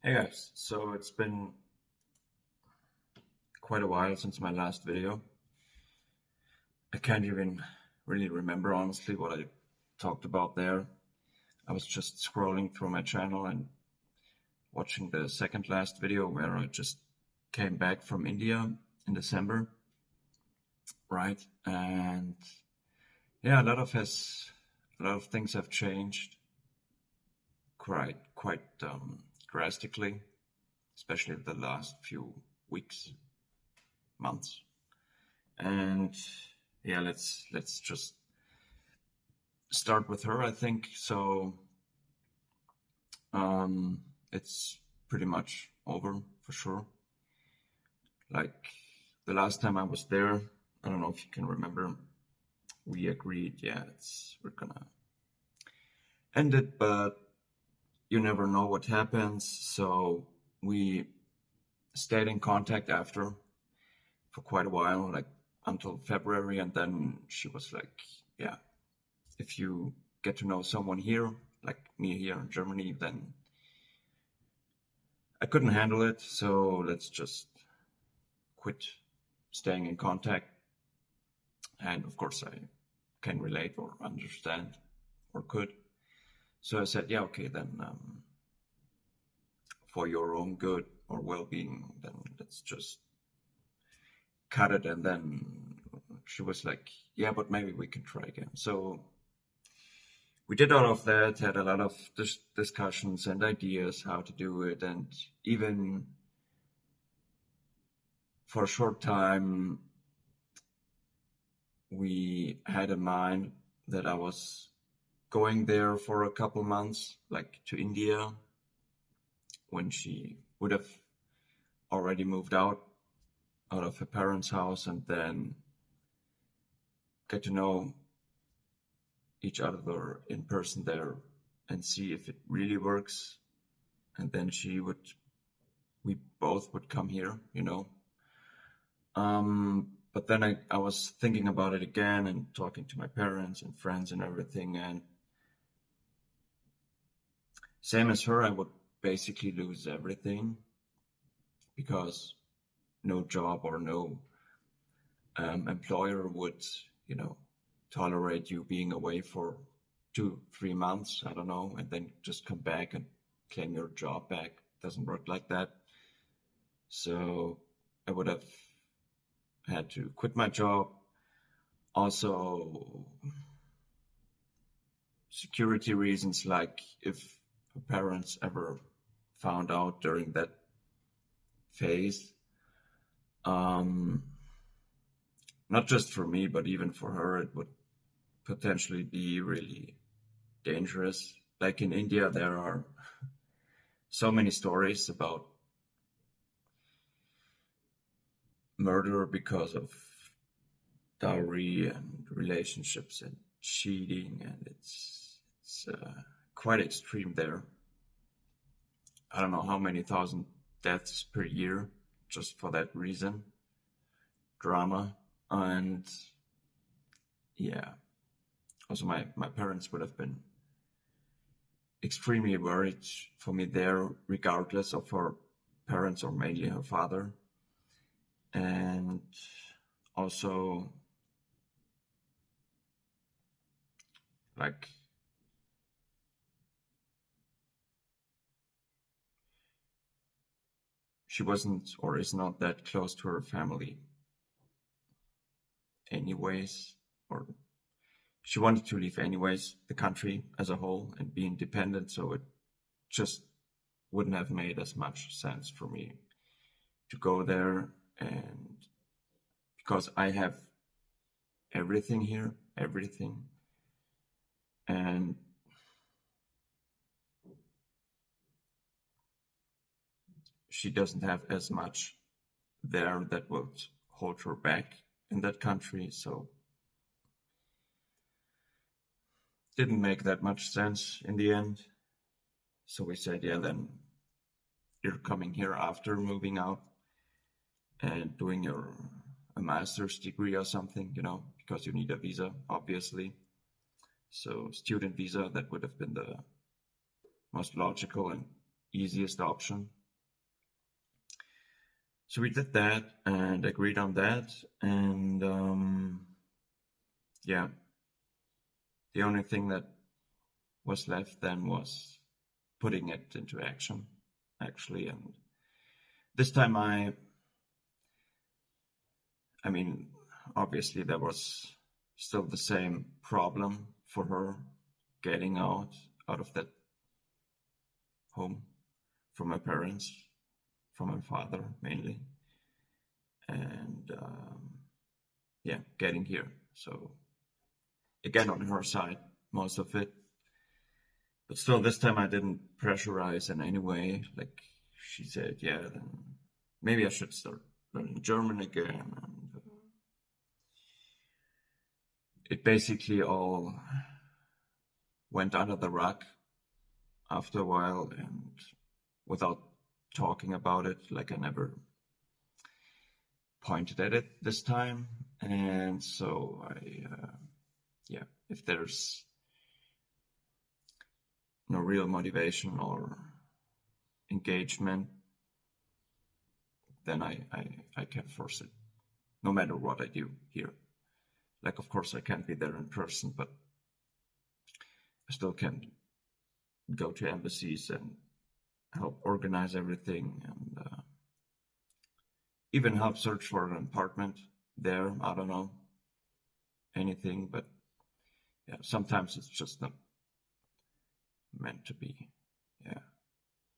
Hey guys, so it's been quite a while since my last video. I can't even really remember honestly what I talked about there. I was just scrolling through my channel and watching the second last video where I just came back from India in December, right? And yeah, a lot of things have changed quite drastically, especially the last few weeks, months. And yeah, let's just start with her, I think. So it's pretty much over for sure. Like the last time I was there, I don't know if you can remember, we agreed, yeah, we're gonna end it, but you never know what happens. So we stayed in contact after for quite a while, like until February, and then she was like, yeah, if you get to know someone here, like me here in Germany, then I couldn't handle it. So let's just quit staying in contact. And of course, I can relate or understand or could. So I said, yeah, okay, then for your own good or well being, then let's just cut it. And then she was like, yeah, but maybe we can try again. So we did all of that, had a lot of discussions and ideas how to do it, and even for a short time we had in mind that I was going there for a couple months, like to India, when she would have already moved out of her parents' house, and then get to know each other in person there and see if it really works. And then we both would come here, you know. But then I was thinking about it again and talking to my parents and friends and everything. And same as her, I would basically lose everything because no job or no employer would, you know, tolerate you being away for 2-3 months, I don't know, and then just come back and claim your job back. It doesn't work like that. So I would have had to quit my job. Also, security reasons, like if her parents ever found out during that phase, not just for me, but even for her, it would potentially be really dangerous. Like in India, there are so many stories about murder because of dowry and relationships and cheating, and it's quite extreme there. I don't know how many thousand deaths per year just for that reason, drama. And yeah, also my parents would have been extremely worried for me there, regardless of her parents or mainly her father. And also, like, she wasn't or is not that close to her family anyways, or she wanted to leave anyways, the country as a whole, and be independent. So it just wouldn't have made as much sense for me to go there. And because I have everything here, everything, and she doesn't have as much there that would hold her back in that country. So didn't make that much sense in the end. So we said, yeah, then you're coming here after moving out and doing a master's degree or something, you know, because you need a visa, obviously. So student visa, that would have been the most logical and easiest option So we did that and agreed on that, and yeah, the only thing that was left then was putting it into action, actually. And this time I mean, obviously there was still the same problem for her getting out of that home from her parents, from her father mainly, and yeah, getting here. So again, on her side, most of it. But still, this time I didn't pressurize in any way. Like she said, yeah, then maybe I should start learning German again. And it basically all went under the rug after a while, and without talking about it, like I never pointed at it this time. And so yeah, if there's no real motivation or engagement, then I can't force it, no matter what I do here. Like, of course, I can't be there in person, but I still can go to embassies and help organize everything, and even help search for an apartment there. I don't know anything, but yeah, sometimes it's just not meant to be. Yeah.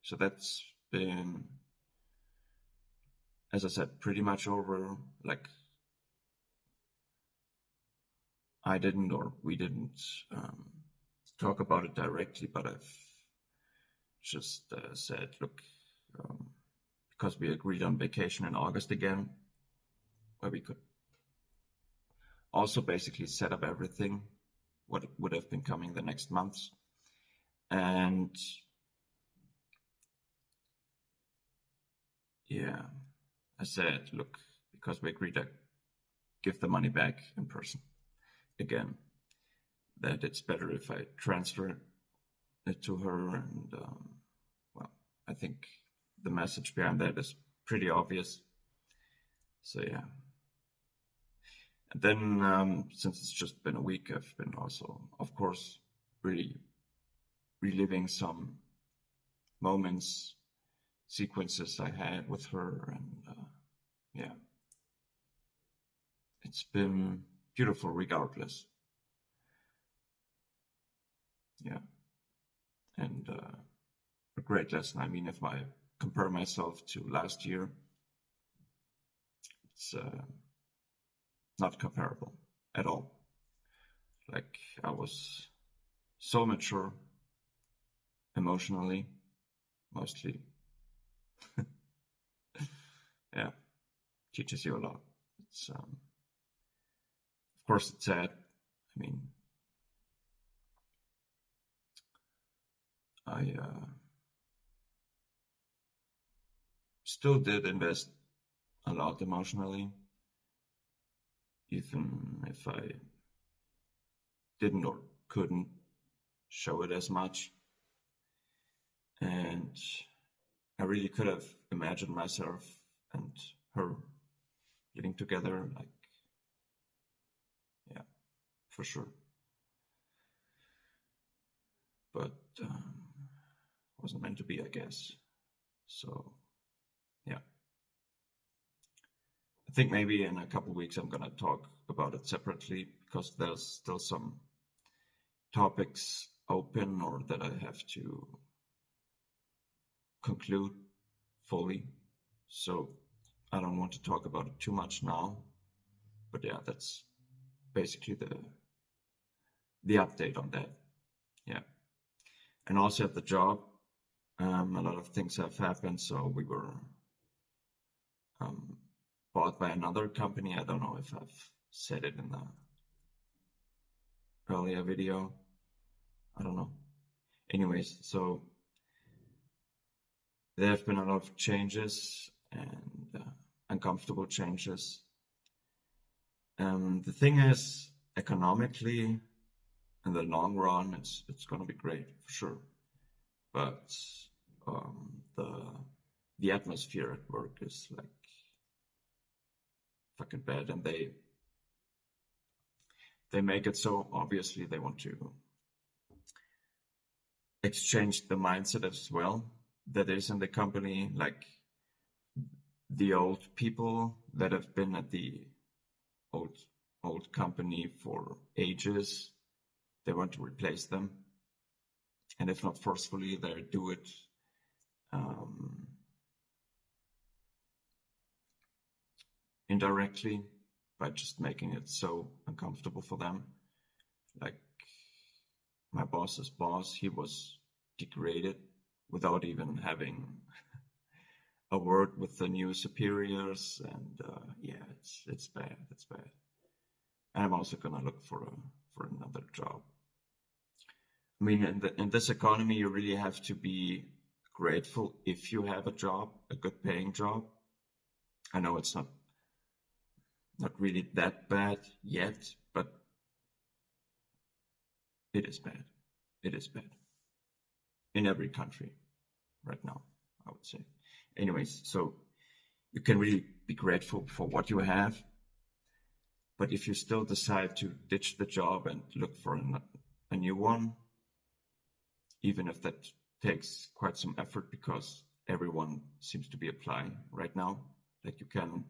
So that's been, as I said, pretty much over. Like, I didn't, or we didn't talk about it directly, but I've just said, look, because we agreed on vacation in August again, where we could also basically set up everything, what would have been coming the next months. And yeah, I said, look, because we agreed to give the money back in person again, that it's better if I transfer it to her. And well, I think the message behind that is pretty obvious. So yeah. And then since it's just been a week, I've been also, of course, really reliving some moments, sequences I had with her, and yeah, it's been beautiful regardless. Yeah, and a great lesson. I mean, if I compare myself to last year, it's not comparable at all. Like, I was so mature emotionally, mostly. Yeah, teaches you a lot. It's of course it's sad. I mean, I still did invest a lot emotionally, even if I didn't or couldn't show it as much. And I really could have imagined myself and her living together, like, yeah, for sure. But wasn't meant to be, I guess. So yeah, I think maybe in a couple of weeks I'm gonna talk about it separately, because there's still some topics open or that I have to conclude fully. So I don't want to talk about it too much now. But yeah, that's basically the update on that. Yeah. And also at the job, a lot of things have happened. So we were bought by another company. I don't know if I've said it in the earlier video. I don't know. Anyways, so there have been a lot of changes and uncomfortable changes. The thing is, economically, in the long run, it's going to be great for sure. But the atmosphere at work is like fucking bad, and they make it so obviously they want to exchange the mindset as well that is in the company, like the old people that have been at the old company for ages. They want to replace them, and if not forcefully, they do it indirectly by just making it so uncomfortable for them. Like my boss's boss, he was degraded without even having a word with the new superiors, and yeah, it's bad. It's bad. And I'm also gonna look for another job. I mean, in this economy, you really have to be grateful if you have a job, a good paying job. I know it's not really that bad yet, but it is bad. It is bad in every country right now, I would say. Anyways, so you can really be grateful for what you have, but if you still decide to ditch the job and look for a new one, even if that takes quite some effort because everyone seems to be applying right now, like you can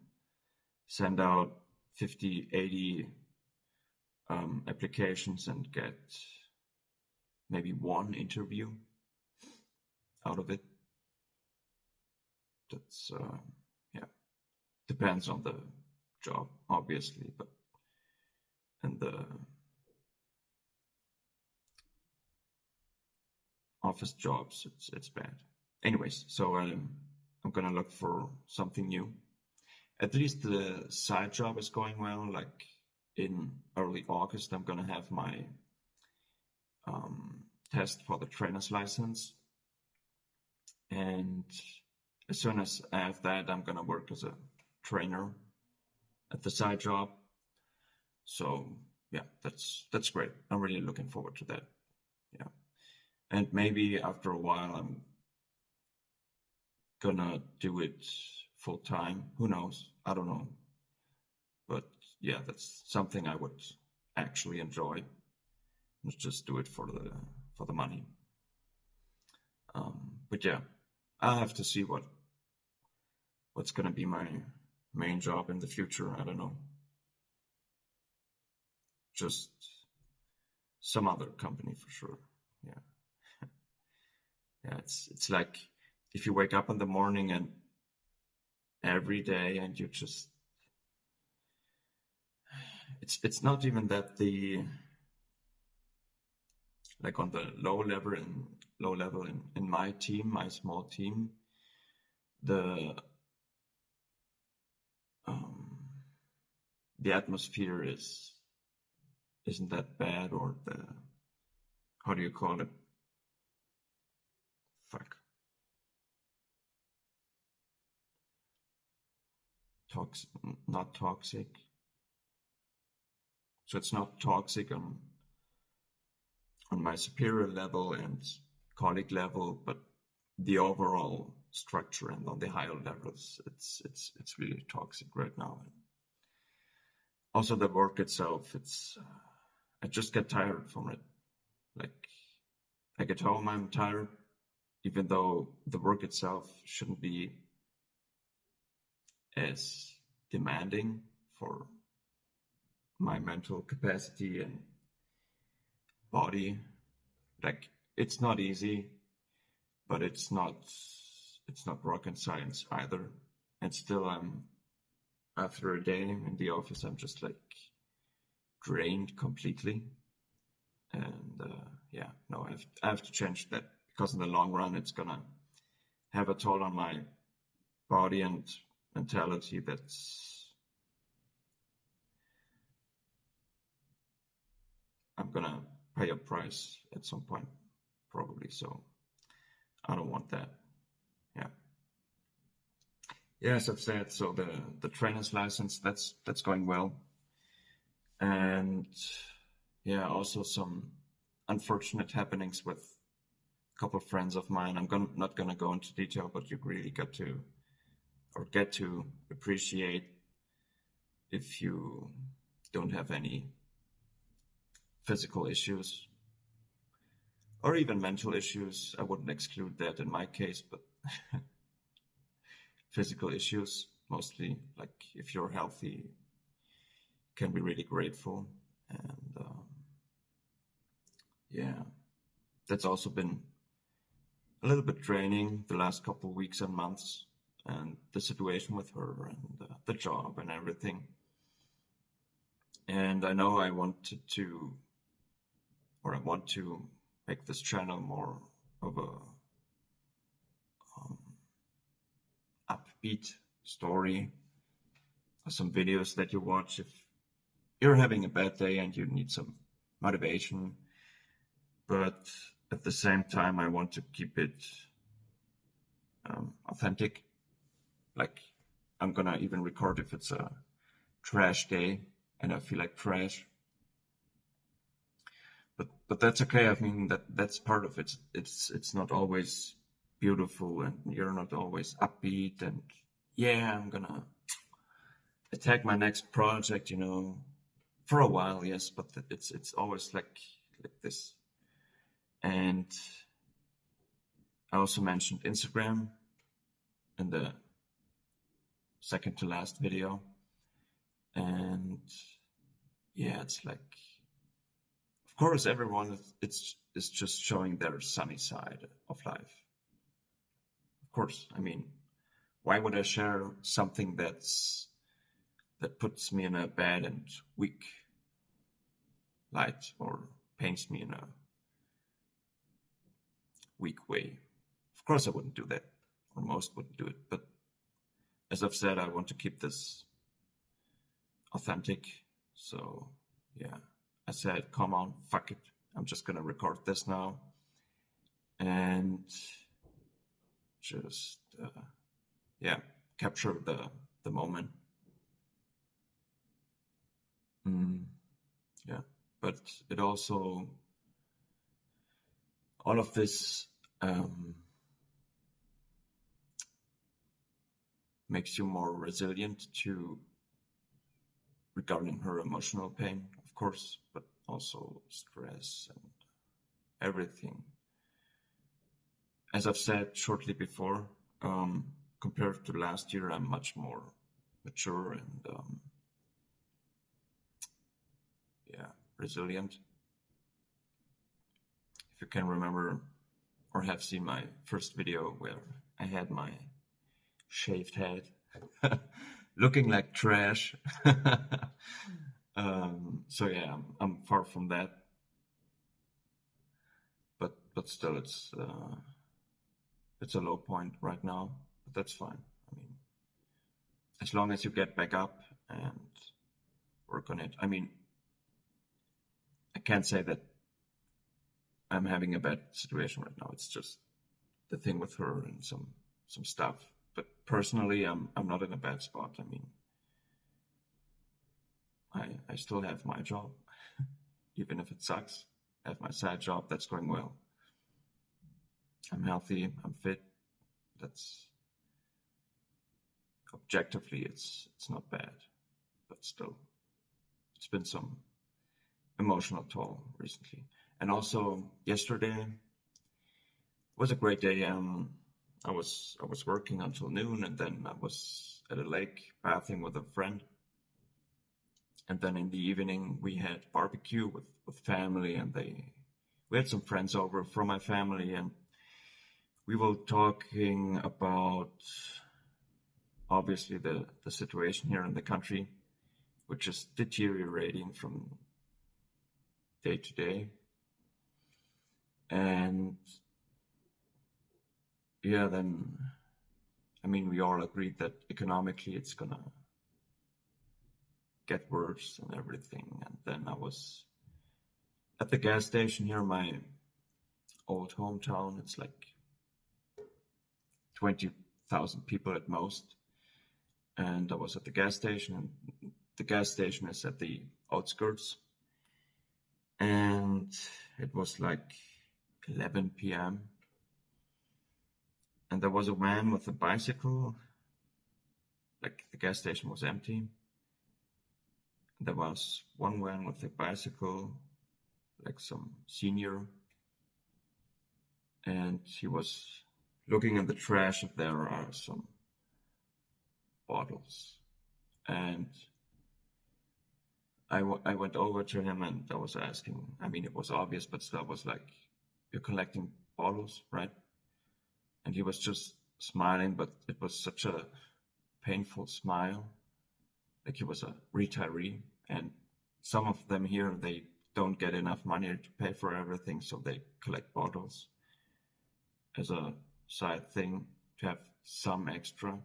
send out 50, 80 applications and get maybe one interview out of it. That's yeah, depends on the job, obviously, but and the office jobs, it's bad. Anyways, so I'm gonna look for something new. At least the side job is going well. Like in early August, I'm gonna have my test for the trainer's license, and as soon as I have that, I'm gonna work as a trainer at the side job. So yeah, that's great. I'm really looking forward to that. Yeah, and maybe after a while, I'm gonna do it full time. Who knows? I don't know. But yeah, that's something I would actually enjoy. Not just do it for the money. But yeah, I have to see what's gonna be my main job in the future. I don't know. Just some other company for sure. Yeah. Yeah, it's like if you wake up in the morning and every day and you just it's not even that the like on the low level in my team, my small team, the atmosphere isn't that bad, or the how do you call it? Fuck. Toxic, not toxic. So it's not toxic on my superior level and colleague level, but the overall structure and on the higher levels, it's really toxic right now. And also the work itself, I just get tired from it. Like I get home, I'm tired, even though the work itself shouldn't be as demanding for my mental capacity and body. Like it's not easy, but it's not rocket science either. And still after a day in the office, I'm just like drained completely. And yeah, no, I have to change that, because in the long run, it's gonna have a toll on my body and mentality. I'm gonna pay a price at some point, probably. So I don't want that. Yeah. Yeah, as I've said, so the trainer's license, that's going well. And yeah, also some unfortunate happenings with a couple of friends of mine. Not gonna go into detail, but you really get to appreciate if you don't have any physical issues or even mental issues. I wouldn't exclude that in my case, but physical issues mostly. Like if you're healthy, can be really grateful. And yeah, that's also been a little bit draining the last couple of weeks and months, and the situation with her and the job and everything. And I know I want to make this channel more of a upbeat story, some videos that you watch if you're having a bad day and you need some motivation. But at the same time, I want to keep it authentic. Like I'm gonna even record if it's a trash day and I feel like trash. But that's okay. I mean that's part of it. It's not always beautiful, and you're not always upbeat. And yeah, I'm gonna attack my next project, for a while, yes. But it's always like this. And I also mentioned Instagram in the second to last video, and yeah, it's like, of course, everyone is just showing their sunny side of life. Of course, I mean, why would I share something that puts me in a bad and weak light or paints me in a weak way? Of course, I wouldn't do that, or most wouldn't do it. But as I've said, I want to keep this authentic. So yeah, I said, come on, fuck it. I'm just gonna record this now and just capture the moment. Yeah, but it also, all of this makes you more resilient regarding her emotional pain, of course, but also stress and everything. As I've said shortly before, compared to last year, I'm much more mature and resilient. If you can remember or have seen my first video where I had my shaved head, looking like trash. So yeah, I'm far from that. But still, it's a low point right now. But that's fine. I mean, as long as you get back up and work on it. I mean, I can't say that I'm having a bad situation right now. It's just the thing with her and some stuff. But personally, I'm not in a bad spot. I mean, I still have my job, even if it sucks. I have my side job that's going well. I'm healthy. I'm fit. That's objectively, it's not bad, but still, it's been some emotional toll recently. And also, yesterday was a great day. I was working until noon, and then I was at a lake bathing with a friend. And then in the evening we had barbecue with family, and we had some friends over from my family, and we were talking about obviously the situation here in the country, which is deteriorating from day to day. And yeah, then, I mean, we all agreed that economically it's gonna get worse and everything. And then I was at the gas station here in my old hometown. It's like 20,000 people at most. And I was at the gas station, and the gas station is at the outskirts. And it was like 11 p.m. And there was a man with a bicycle. Like, the gas station was empty. There was one man with a bicycle, like some senior, and he was looking in the trash if there are some bottles. And I went over to him and I was asking, I mean, it was obvious, but still I was like, you're collecting bottles, right? And he was just smiling, but it was such a painful smile. Like he was a retiree, and some of them here, they don't get enough money to pay for everything, so they collect bottles as a side thing to have some extra.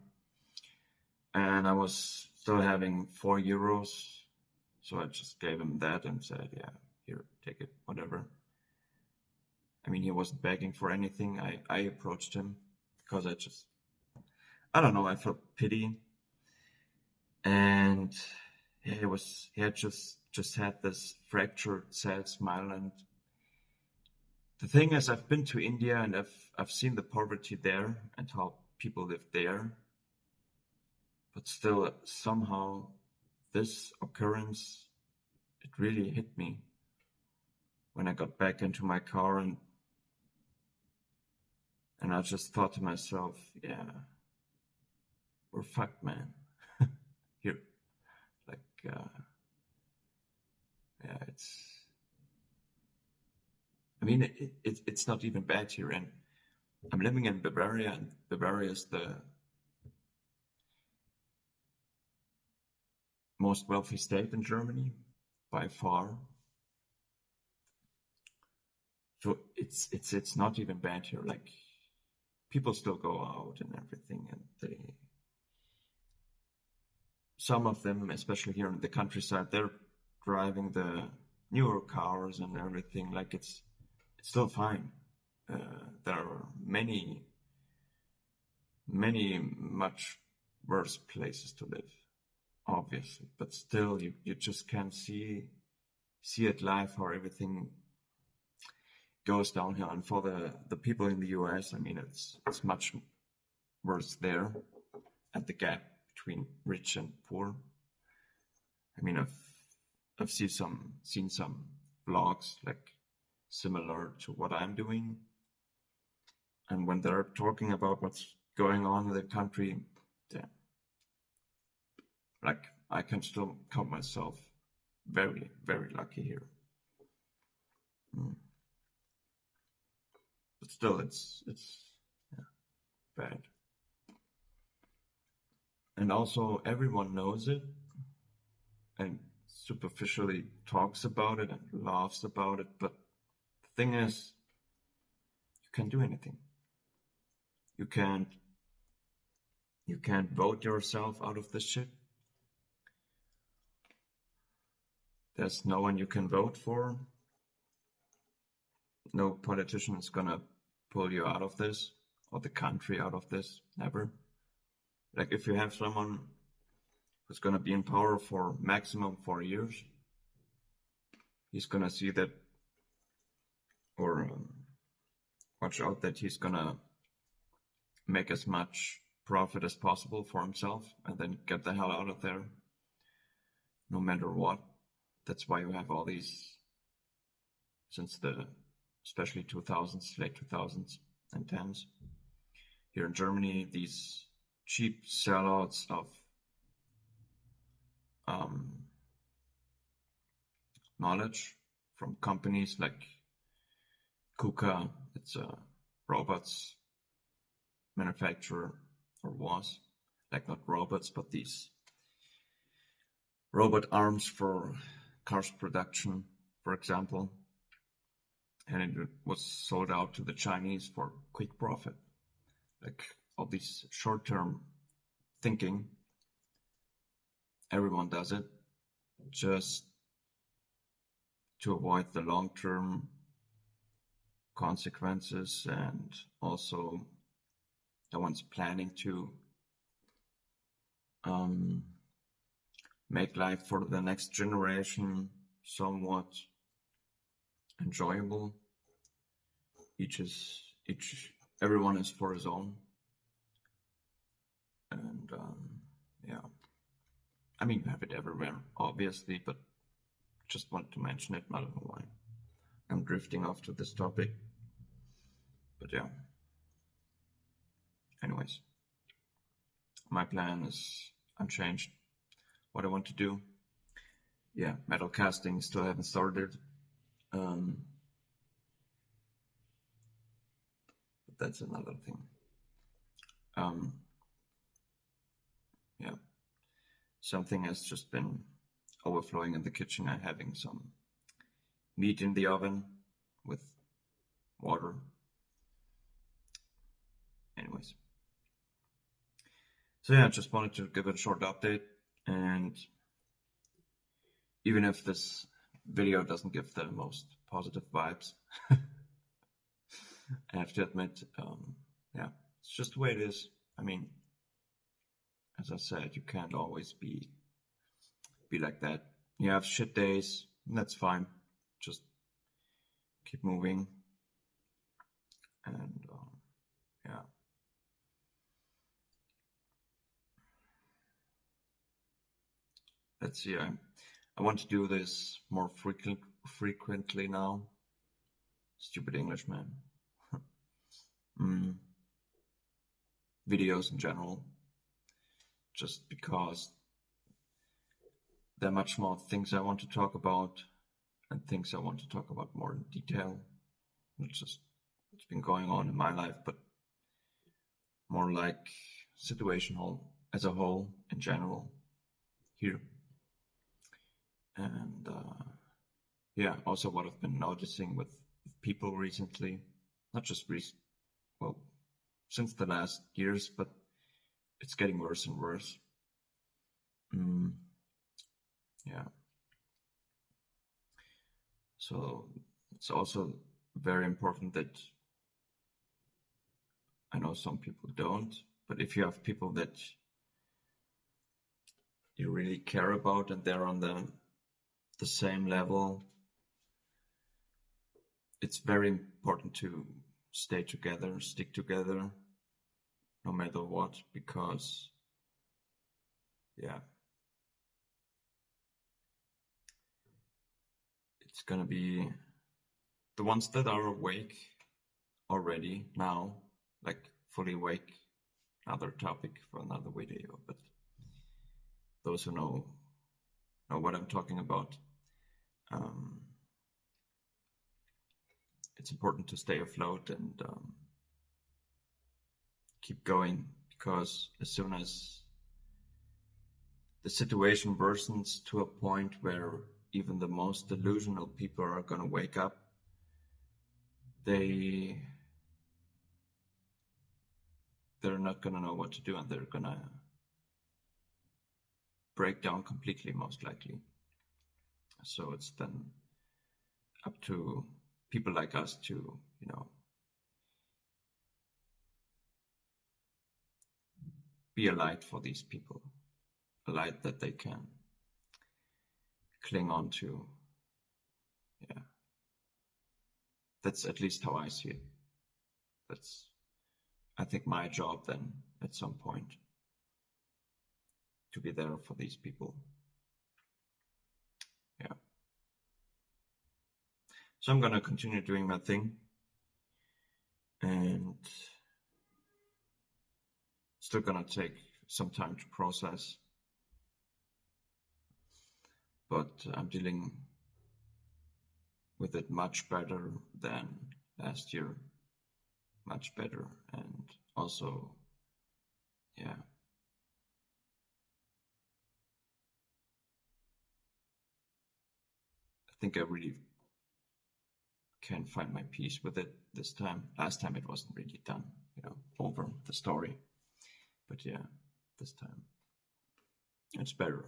And I was still having €4, so I just gave him that and said, yeah, here, take it, whatever. I mean, he wasn't begging for anything. I approached him because I don't know, I felt pity. And he had just had this fractured, sad smile. And the thing is, I've been to India and I've seen the poverty there and how people live there. But still, somehow, this occurrence, it really hit me when I got back into my car and I just thought to myself, yeah, we're fucked, man. Here, like, yeah, I mean, it's not even bad here. And I'm living in Bavaria, and Bavaria is the most wealthy state in Germany by far. So it's not even bad here. Like, people still go out and everything, and some of them, especially here in the countryside, they're driving the newer cars and everything. Like, it's still fine. There are many much worse places to live, obviously, but still you just can't see it live how everything goes downhill. And for the people in the US, I mean, it's much worse there at the gap between rich and poor. I mean, I've seen some vlogs like similar to what I'm doing, and when they're talking about what's going on in the country, yeah, like, I can still count myself very, very lucky here. But still, it's yeah, bad. And also, everyone knows it and superficially talks about it and laughs about it. But the thing is, you can't do anything. You can't vote yourself out of this shit. There's no one you can vote for. No politician is gonna pull you out of this or the country out of this. Never. Like, if you have someone who's gonna be in power for maximum 4 years, he's gonna see that, or watch out that he's gonna make as much profit as possible for himself and then get the hell out of there, no matter what. That's why you have all these, since the especially 2000s, late 2000s and 10s, here in Germany, these cheap sellouts of knowledge from companies like KUKA. It's a robots manufacturer, or was, like, not robots, but these robot arms for cars production, for example. And it was sold out to the Chinese for quick profit. Like, all these short-term thinking, everyone does it just to avoid the long-term consequences, and also the ones planning to make life for the next generation somewhat enjoyable. Everyone is for his own. And yeah, mean, you have it everywhere, obviously, but just wanted to mention it. I don't know why I'm drifting off to this topic. But yeah. Anyways, my plan is unchanged. What I want to do. Yeah, metal casting still haven't started. But that's another thing. Yeah. Something has just been overflowing in the kitchen. I'm having some meat in the oven with water. Anyways. So yeah, I just wanted to give a short update, and even if this video doesn't give the most positive vibes, I have to admit, yeah, it's just the way it is. I mean, as I said, you can't always be like that. You have shit days, and that's fine. Just keep moving, and yeah. Let's see. I want to do this more frequently now. Stupid English, man. Videos in general, just because there are much more things I want to talk about, and things I want to talk about more in detail. Not just what's been going on in my life, but more like situational as a whole in general here. And yeah, also what I've been noticing with people recently, not just well, since the last years, but it's getting worse and worse. Yeah. So it's also very important that, I know some people don't, but if you have people that you really care about and they're on the same level, it's very important to stay together, stick together, no matter what, because yeah, it's gonna be the ones that are awake already now, like fully awake, another topic for another video, but those who know what I'm talking about. It's important to stay afloat and keep going, because as soon as the situation worsens to a point where even the most delusional people are going to wake up, they're not going to know what to do, and they're going to break down completely, most likely. So it's then up to people like us to, be a light for these people, a light that they can cling on to. Yeah. That's at least how I see it. That's, I think, my job then at some point, to be there for these people. Yeah. So I'm gonna continue doing my thing, and still gonna take some time to process, but I'm dealing with it much better than last year, much better. And also, yeah, I think I really can find my peace with it this time. Last time it wasn't really done, over the story. But yeah, this time it's better.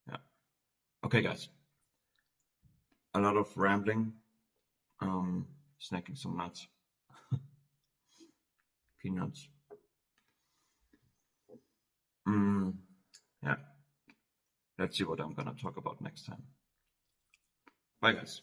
Yeah. Okay, guys. A lot of rambling. Snacking some nuts. Peanuts. Yeah. Let's see what I'm gonna talk about next time. Bye, guys.